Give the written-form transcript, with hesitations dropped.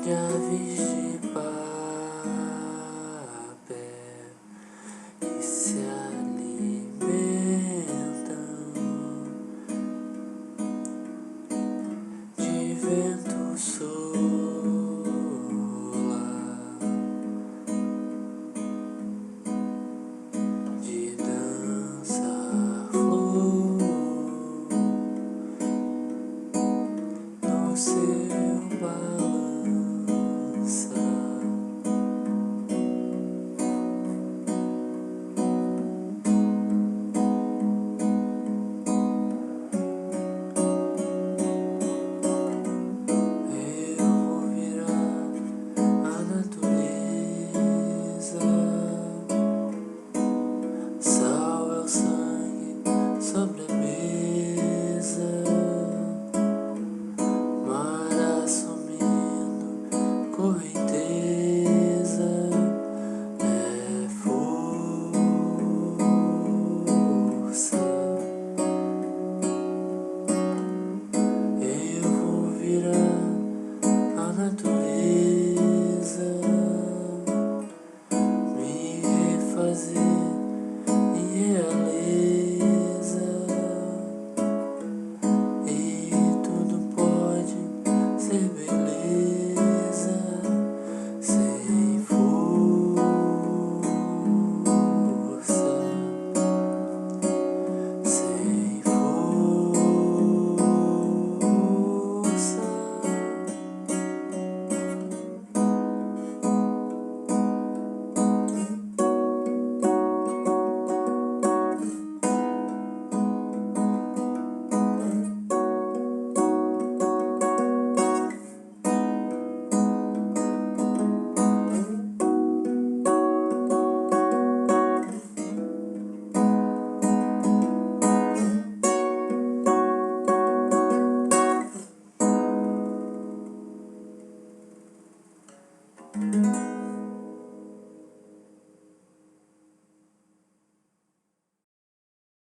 de aves de papel que se alimentam de vento solar, de dança flor no seu balança. Eu vou virar a natureza. Sal é o sangue sobre a mesa, mar assumindo correnteza, é força. Eu vou virar a natureza, me refazer em realeza, e tudo pode ser beleza sem força, sem força.